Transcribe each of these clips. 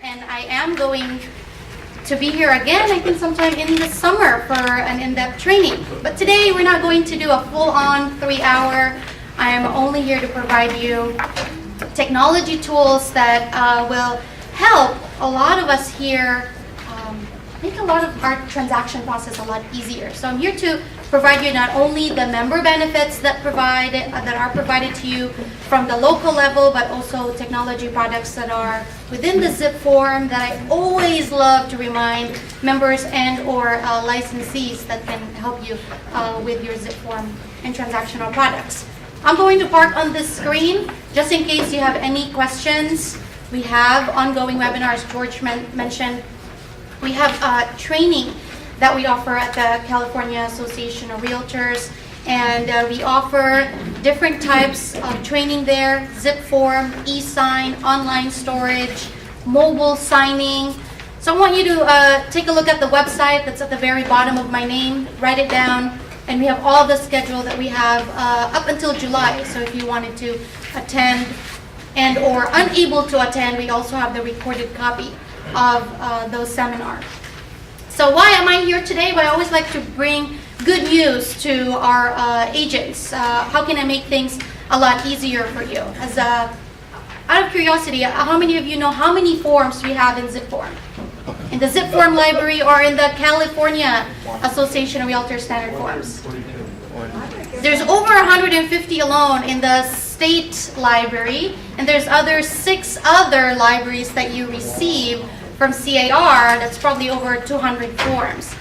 and I am going to be here again, I think sometime in the summer for an in-depth training. But today we're not going to do a full-on 3-hour. I am only here to provide you technology tools that will help a lot of us here make a lot of our transaction process a lot easier. So I'm here to provide you not only the member benefits that are provided to you from the local level, but also technology products that are within the zipForm that I always love to remind members and or licensees that can help you with your zipForm and transactional products. I'm going to park on this screen just in case you have any questions. We have ongoing webinars, George mentioned. We have training that we offer at the California Association of Realtors, and we offer different types of training there: zipForm, e-sign, online storage, mobile signing. So I want you to take a look at the website that's at the very bottom of my name, write it down, and we have all the schedule that we have up until July. So if you wanted to attend and or unable to attend, we also have the recorded copy of those seminars. So why am I here today? Well, I always like to bring good news to our agents. How can I make things a lot easier for you? As out of curiosity, how many of you know how many forms we have in zipForm? In the zipForm library or in the California Association of Realtors standard forms? There's over 150 alone in the state library, and there's 6 other libraries that you receive from C.A.R. that's probably over 200 forms.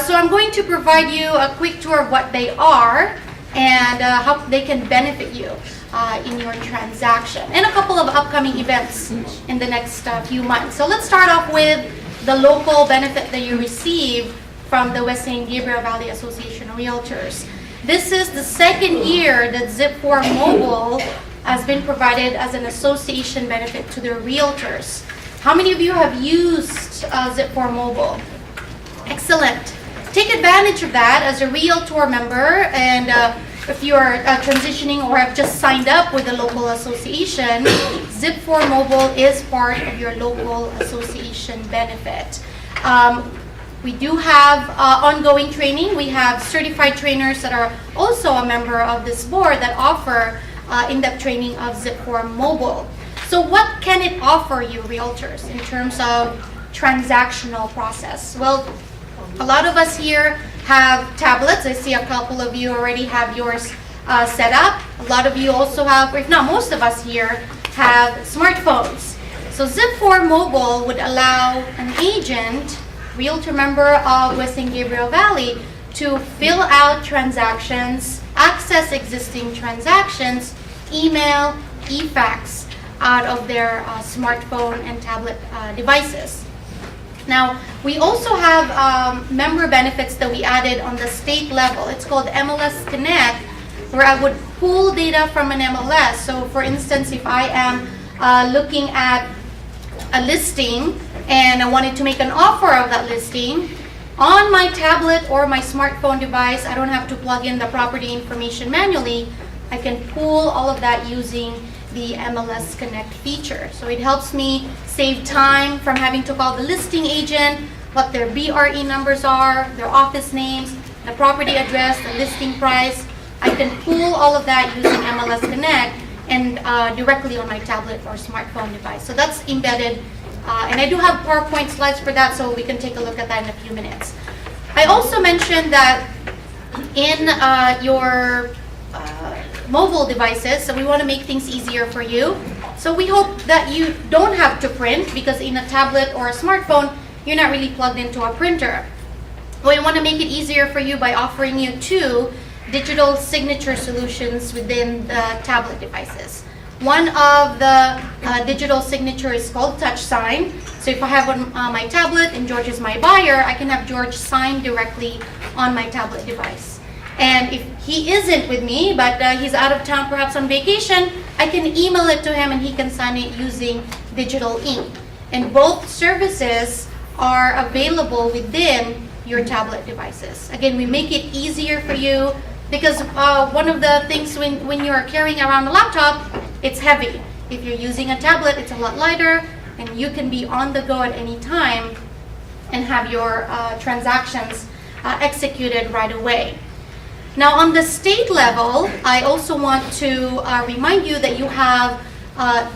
So I'm going to provide you a quick tour of what they are and how they can benefit you in your transaction, and a couple of upcoming events in the next few months. So let's start off with the local benefit that you receive from the West San Gabriel Valley Association of Realtors. This is the second year that zipForm Mobile has been provided as an association benefit to their realtors. How many of you have used zipForm Mobile? Excellent. Take advantage of that as a realtor member, and if you are transitioning or have just signed up with a local association, zipForm Mobile is part of your local association benefit. We do have ongoing training. We have certified trainers that are also a member of this board that offer in-depth training of zipForm Mobile. So what can it offer you realtors in terms of transactional process? Well, a lot of us here have tablets. I see a couple of you already have yours set up. A lot of you also have, if not most of us here, have smartphones. So zipForm Mobile would allow an agent, realtor member of West San Gabriel Valley, to fill out transactions, access existing transactions, email, e-fax out of their smartphone and tablet devices. Now, we also have member benefits that we added on the state level. It's called MLS Connect, where I would pull data from an MLS. So for instance, if I am looking at a listing and I wanted to make an offer of that listing, on my tablet or my smartphone device, I don't have to plug in the property information manually. I can pull all of that using the MLS Connect feature. So it helps me save time from having to call the listing agent, what their BRE numbers are, their office names, the property address, the listing price. I can pull all of that using MLS Connect and directly on my tablet or smartphone device. So that's embedded, and I do have PowerPoint slides for that, so we can take a look at that in a few minutes. I also mentioned that in your mobile devices, so we want to make things easier for you. So we hope that you don't have to print, because in a tablet or a smartphone, you're not really plugged into a printer. We want to make it easier for you by offering you 2 digital signature solutions within the tablet devices. One of the digital signature is called Touch Sign. So if I have on my tablet and George is my buyer, I can have George sign directly on my tablet device. And if he isn't with me, but he's out of town, perhaps on vacation, I can email it to him and he can sign it using digital ink. And both services are available within your tablet devices. Again, we make it easier for you, because one of the things when you're carrying around a laptop, it's heavy. If you're using a tablet, it's a lot lighter. and you can be on the go at any time and have your transactions executed right away. Now on the state level, I also want to remind you that you have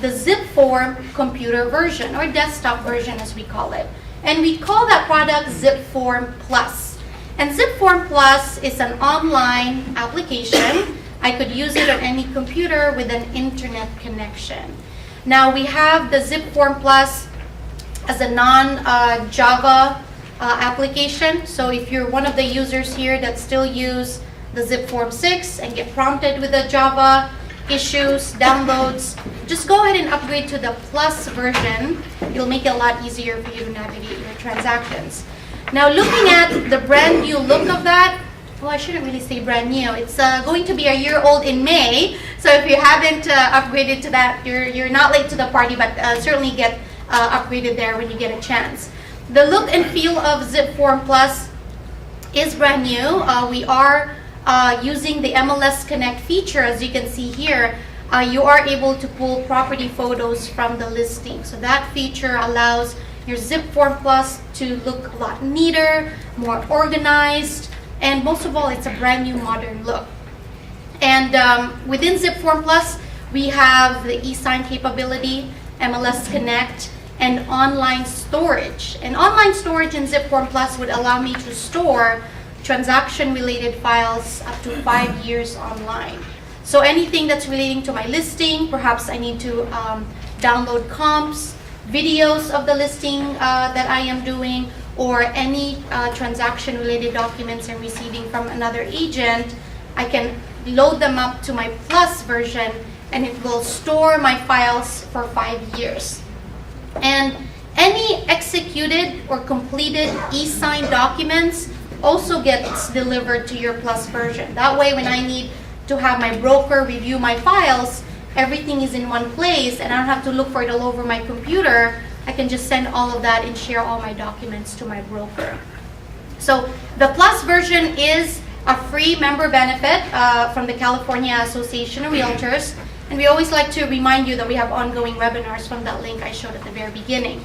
the zipForm computer version, or desktop version as we call it. And we call that product zipForm Plus. And zipForm Plus is an online application. I could use it on any computer with an internet connection. Now we have the zipForm Plus as a non-Java application. So if you're one of the users here that still use the zipForm 6 and get prompted with the Java issues, downloads, just go ahead and upgrade to the Plus version. It'll make it a lot easier for you to navigate your transactions. Now looking at the brand new look of that, well, I shouldn't really say brand new. It's going to be a year old in May. So if you haven't upgraded to that, you're not late to the party, but certainly get upgraded there when you get a chance. The look and feel of zipForm Plus is brand new. We are using the MLS Connect feature. As you can see here, you are able to pull property photos from the listing. So that feature allows your zipForm Plus to look a lot neater, more organized, and most of all, it's a brand new modern look. And within zipForm Plus, we have the e-sign capability, MLS Connect, and online storage. And online storage in zipForm Plus would allow me to store transaction-related files up to 5 years online. So anything that's relating to my listing, perhaps I need to download comps, videos of the listing that I am doing, or any transaction-related documents I'm receiving from another agent, I can load them up to my Plus version, and it will store my files for 5 years. And any executed or completed e-sign documents also gets delivered to your Plus version. That way, when I need to have my broker review my files, everything is in one place, and I don't have to look for it all over my computer. I can just send all of that and share all my documents to my broker. So the Plus version is a free member benefit from the California Association of Realtors. And we always like to remind you that we have ongoing webinars from that link I showed at the very beginning.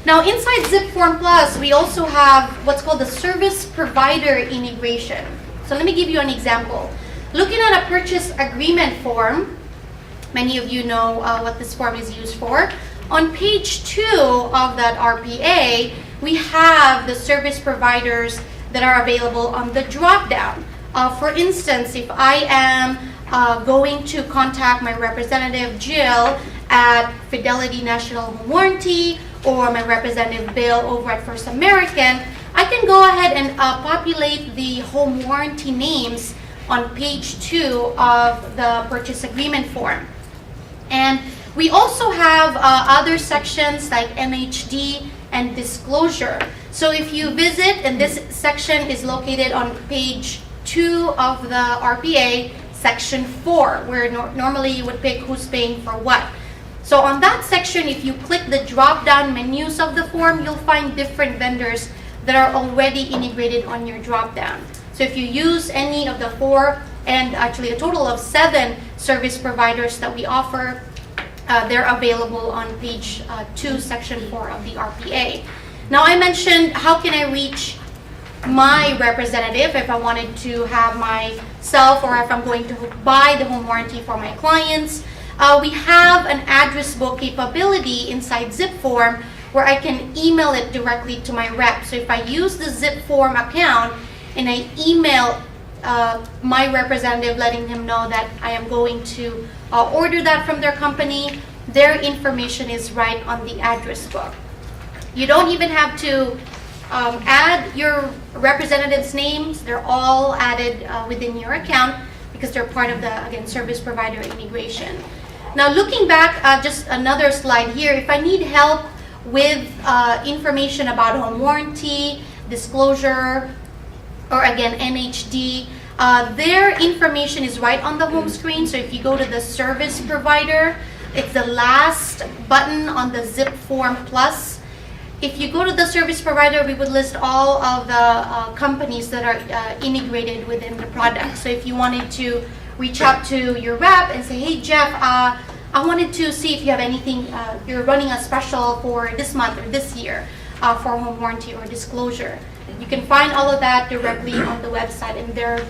Now inside zipForm Plus, we also have what's called the service provider integration. So let me give you an example. Looking at a purchase agreement form, many of you know what this form is used for. On page 2 of that RPA, we have the service providers that are available on the drop-down. For instance, if I am going to contact my representative Jill at Fidelity National Home Warranty, or my representative Bill over at First American, I can go ahead and populate the home warranty names on page 2 of the purchase agreement form. And we also have other sections like MHD and disclosure. So if you visit, and this section is located on page 2 of the RPA, section 4, where normally you would pick who's paying for what. So on that section, if you click the drop-down menus of the form, you'll find different vendors that are already integrated on your drop-down. So if you use any of the 4, and actually a total of 7 service providers that we offer, they're available on page 2, section 4 of the RPA. Now I mentioned, how can I reach my representative if I wanted to have myself, or if I'm going to buy the home warranty for my clients? We have an address book capability inside zipForm where I can email it directly to my rep. So if I use the zipForm account and I email my representative letting him know that I am going to order that from their company, their information is right on the address book. You don't even have to add your representative's names. They're all added within your account because they're part of the, again, service provider integration. Now looking back, just another slide here, if I need help with information about home warranty, disclosure, or again, MHD, their information is right on the home screen. So if you go to the service provider, it's the last button on the zipForm Plus. If you go to the service provider, we would list all of the companies that are integrated within the product. So if you wanted to reach out to your rep and say, hey Jeff, I wanted to see if you have anything, you're running a special for this month or this year for home warranty or disclosure. You can find all of that directly on the website, and they're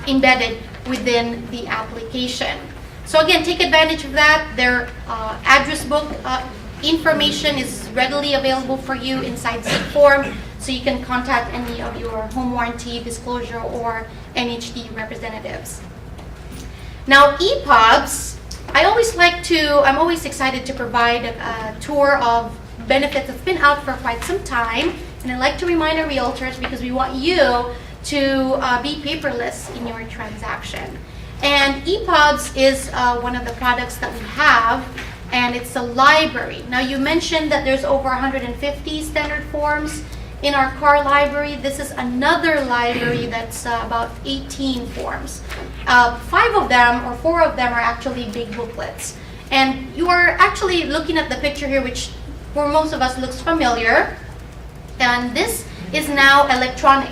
embedded within the application. So again, take advantage of that. Their address book information is readily available for you inside zipForm, so you can contact any of your home warranty, disclosure, or NHD representatives. Now, epubs, I'm always excited to provide a tour of benefits that's been out for quite some time, and I like to remind our realtors because we want you to be paperless in your transaction. And epubs is one of the products that we have, and it's a library. Now, you mentioned that there's over 150 standard forms in our C.A.R library. This is another library that's about 18 forms. 5 of them or 4 of them are actually big booklets. And you are actually looking at the picture here, which for most of us looks familiar. And this is now electronic.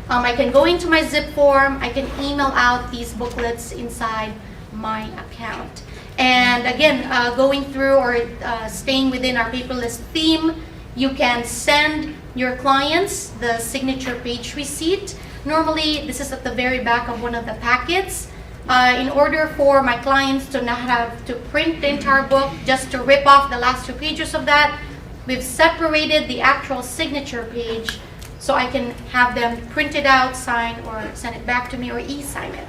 I can go into my zipForm, I can email out these booklets inside my account. And again, going through or staying within our paperless theme, you can send your clients the signature page receipt. Normally, this is at the very back of one of the packets. In order for my clients to not have to print the entire book, just to rip off the last 2 pages of that, we've separated the actual signature page so I can have them print it out, sign, or send it back to me, or e-sign it.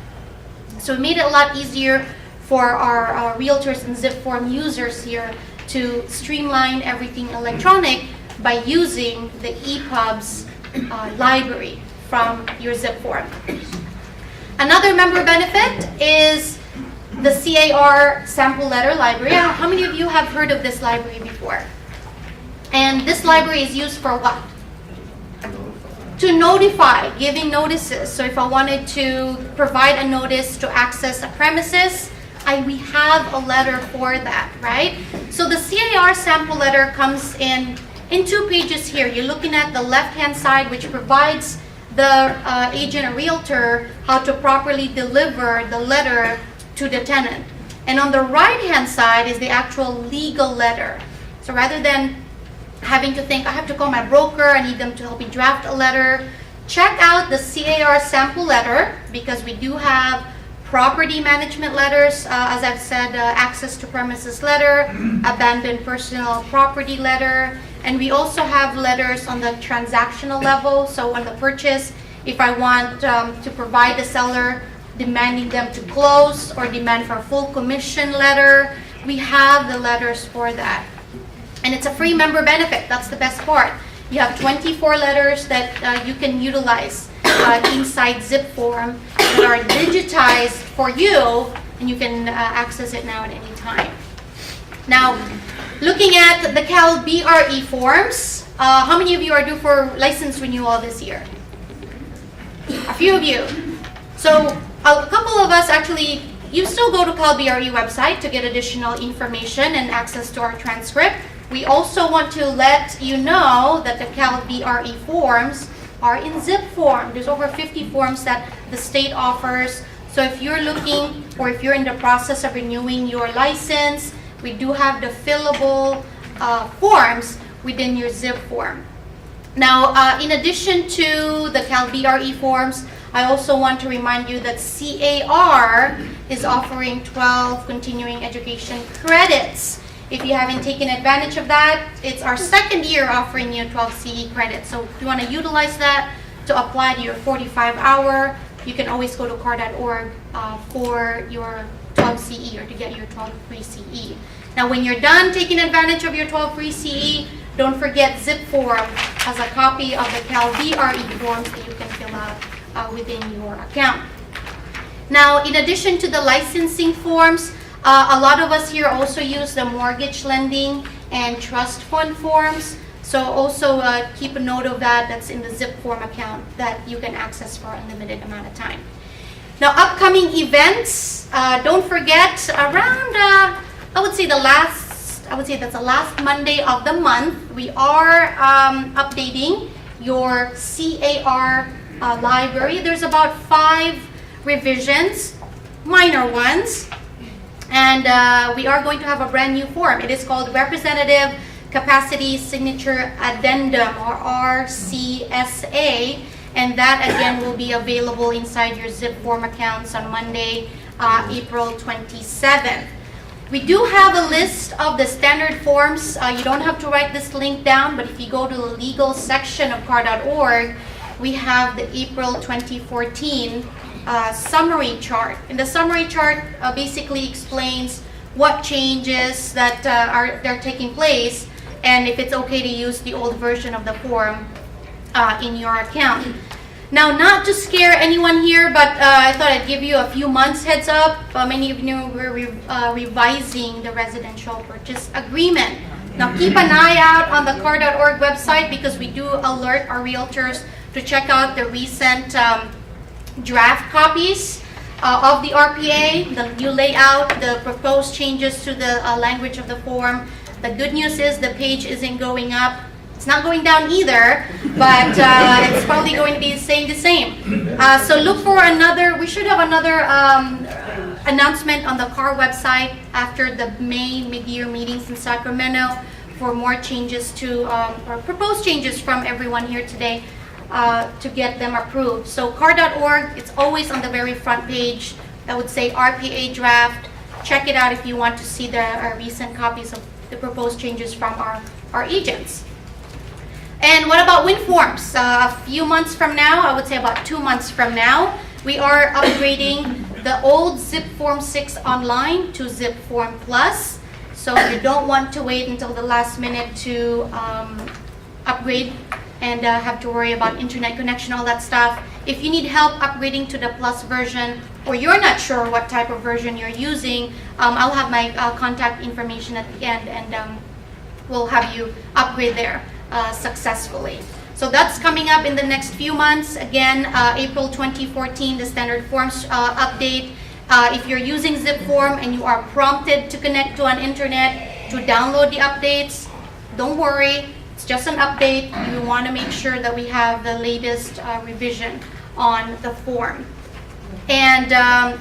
So it made it a lot easier for our realtors and zipForm users here to streamline everything electronic by using the epubs library from your zipForm. Another member benefit is the C.A.R. sample letter library. How many of you have heard of this library before? And this library is used for what? To notify, giving notices. So if I wanted to provide a notice to access a premises, we have a letter for that, right? So the C.A.R. sample letter comes in 2 pages here. You're looking at the left-hand side, which provides the agent or realtor how to properly deliver the letter to the tenant. And on the right-hand side is the actual legal letter. So rather than having to think, I have to call my broker, I need them to help me draft a letter, check out the C.A.R. sample letter, because we do have property management letters, as I've said, access to premises letter, abandoned personal property letter, and we also have letters on the transactional level. So on the purchase, if I want to provide the seller demanding them to close or demand for a full commission letter, we have the letters for that. And it's a free member benefit. That's the best part. You have 24 letters that you can utilize inside zipForm that are digitized for you, and you can access it now at any time. Now, looking at the CAL-BRE forms, how many of you are due for license renewal this year? A few of you. So a couple of us actually, you still go to CAL-BRE website to get additional information and access to our transcript. We also want to let you know that the CAL-BRE forms are in zipForm. There's over 50 forms that the state offers. So if you're looking, or if you're in the process of renewing your license, we do have the fillable forms within your zipForm. Now, in addition to the CAL-BRE forms, I also want to remind you that C.A.R. is offering 12 continuing education credits. If you haven't taken advantage of that, it's our 2nd year offering you 12 CE credits. So if you want to utilize that to apply to your 45-hour, you can always go to CAR.org for your 12 CE or to get your 12 free CE. Now, when you're done taking advantage of your 12 free CE, don't forget zipForm has a copy of the CAL-BRE forms that you can fill out within your account. Now, in addition to the licensing forms, a lot of us here also use the mortgage lending and trust fund forms. So also keep a note of that. That's in the zipForm account that you can access for a limited amount of time. Now, upcoming events, don't forget around, I would say that's the last Monday of the month, we are updating your C.A.R. Library. There's about 5 revisions, minor ones. And we are going to have a brand new form. It is called Representative Capacity Signature Addendum, or RCSA. And that again will be available inside your zipForm accounts on Monday, April 27th. We do have a list of the standard forms. You don't have to write this link down, but if you go to the legal section of CAR.org, we have the April 2014 summary chart. And the summary chart basically explains what changes that are taking place, and if it's okay to use the old version of the form in your account. Now, not to scare anyone here, but I thought I'd give you a few months heads up. Many of you were revising the residential purchase agreement. Now, keep an eye out on the CAR.org website, because we do alert our realtors to check out the recent draft copies of the RPA, the new layout, the proposed changes to the language of the form. The good news is the page isn't going up. It's not going down either, but it's probably going to be saying the same. So look for another, we should have another announcement on the CAR website after the May mid-year meetings in Sacramento for more changes to, or proposed changes from everyone here today to get them approved. So CAR.org, it's always on the very front page. I would say RPA draft. Check it out if you want to see the recent copies of the proposed changes from our agents. And what about Winforms? A few months from now, I would say about 2 months from now, we are upgrading the old zipForm 6 online to zipForm Plus. So you don't want to wait until the last minute to upgrade and have to worry about internet connection, all that stuff. If you need help upgrading to the Plus version, or you're not sure what type of version you're using, I'll have my contact information at the end, and we'll have you upgrade there successfully. So that's coming up in the next few months. Again, April 2014, the standard forms update. If you're using zipForm and you are prompted to connect to an internet to download the updates, don't worry, it's just an update. You want to make sure that we have the latest revision on the form. And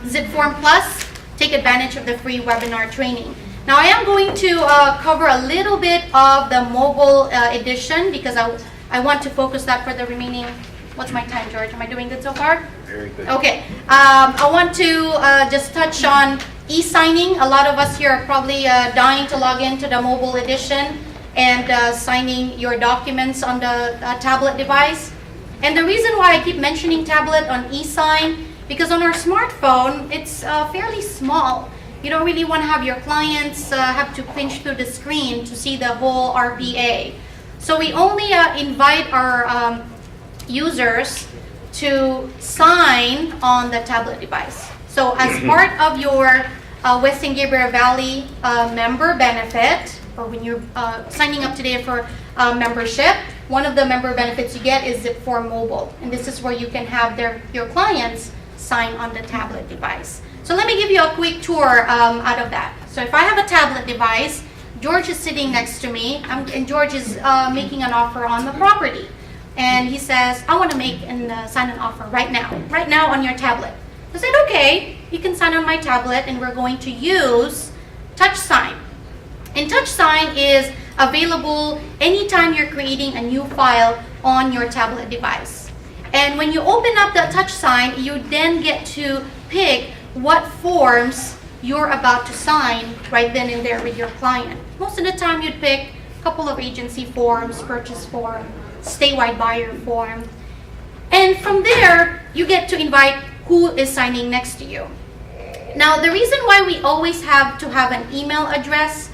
zipForm Plus, take advantage of the free webinar training. Now, I am going to cover a little bit of the mobile edition, because I want to focus that for the remaining, what's my time, George? Am I doing good so far? Very good. Okay. I want to just touch on e-signing. A lot of us here are probably dying to log into the mobile edition and signing your documents on the tablet device. And the reason why I keep mentioning tablet on e-sign, because on our smartphone, it's fairly small. You don't really want to have your clients have to pinch through the screen to see the whole RPA. So we only invite our users to sign on the tablet device. So as part of your Western Gabriel Valley member benefit, or when you're signing up today for membership, one of the member benefits you get is zipForm Mobile. And this is where you can have your clients sign on the tablet device. So let me give you a quick tour out of that. So if I have a tablet device, George is sitting next to me, and George is making an offer on the property. And he says, I want to make and sign an offer right now on your tablet. I said, okay, you can sign on my tablet, and we're going to use TouchSign. And TouchSign is available anytime you're creating a new file on your tablet device. And when you open up the TouchSign, you then get to pick what forms you're about to sign right then and there with your client. Most of the time you'd pick a couple of agency forms, purchase form, statewide buyer form. And from there, you get to invite who is signing next to you. Now, the reason why we always have to have an email address,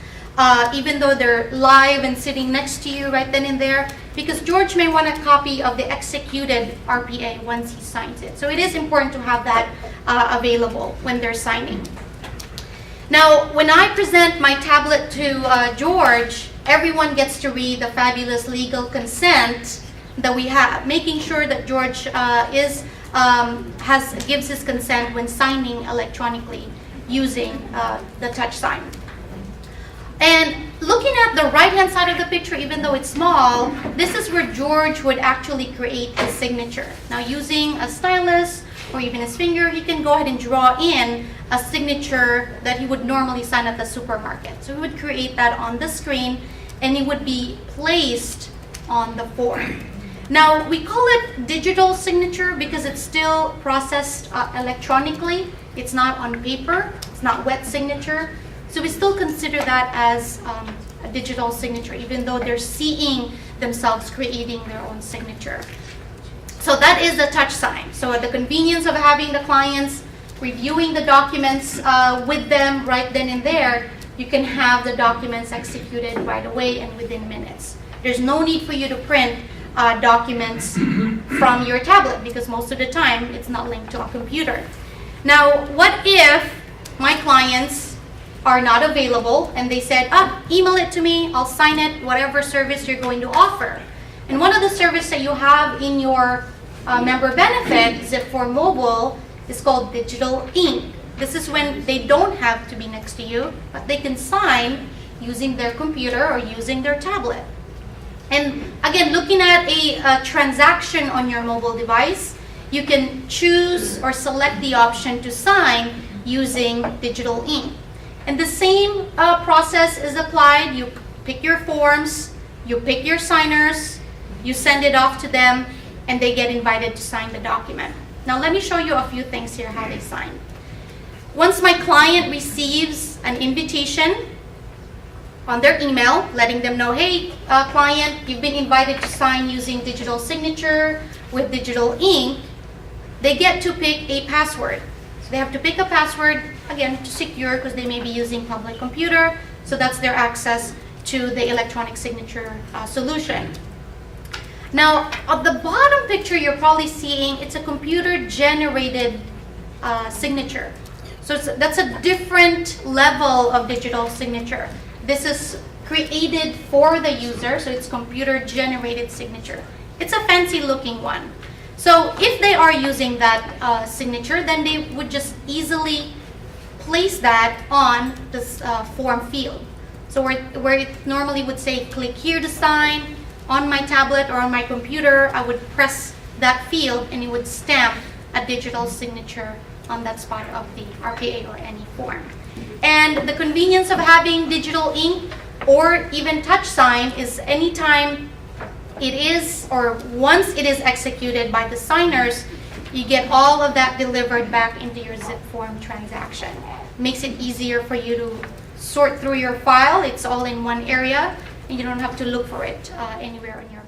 even though they're live and sitting next to you right then and there, because George may want a copy of the executed RPA once he signs it. So it is important to have that available when they're signing. Now, when I present my tablet to George, everyone gets to read the fabulous legal consent that we have, making sure that George gives his consent when signing electronically using the TouchSign. And looking at the right-hand side of the picture, even though it's small, this is where George would actually create his signature. Now, using a stylus or even his finger, he can go ahead and draw in a signature that he would normally sign at the supermarket. So he would create that on the screen, and it would be placed on the form. Now, we call it digital signature because it's still processed electronically. It's not on paper. It's not wet signature. So we still consider that as a digital signature, even though they're seeing themselves creating their own signature. So that is the touch sign. So at the convenience of having the clients reviewing the documents with them right then and there, you can have the documents executed right away and within minutes. There's no need for you to print documents from your tablet because most of the time it's not linked to a computer. Now, what if my clients are not available and they said, email it to me, I'll sign it, whatever service you're going to offer. And one of the services that you have in your member benefit, zipForm Mobile, is called digital ink. This is when they don't have to be next to you, but they can sign using their computer or using their tablet. And again, looking at a transaction on your mobile device, you can choose or select the option to sign using digital ink. And the same process is applied. You pick your forms, you pick your signers, you send it off to them, and they get invited to sign the document. Now let me show you a few things here how they sign. Once my client receives an invitation on their email, letting them know, hey, client, you've been invited to sign using digital signature with digital ink, they get to pick a password. So they have to pick a password, again, to secure because they may be using public computer, so that's their access to the electronic signature solution. Now, at the bottom picture you're probably seeing, it's a computer-generated signature. So that's a different level of digital signature. This is created for the user, so it's computer-generated signature. It's a fancy-looking one. So if they are using that signature, then they would just easily place that on this form field. So where it normally would say, click here to sign, on my tablet or on my computer, I would press that field and it would stamp a digital signature on that spot of the RPA or any form. And the convenience of having digital ink or even touch sign is anytime it is, or once it is executed by the signers, you get all of that delivered back into your zipForm transaction. Makes it easier for you to sort through your file. It's all in one area, and you don't have to look for it anywhere on your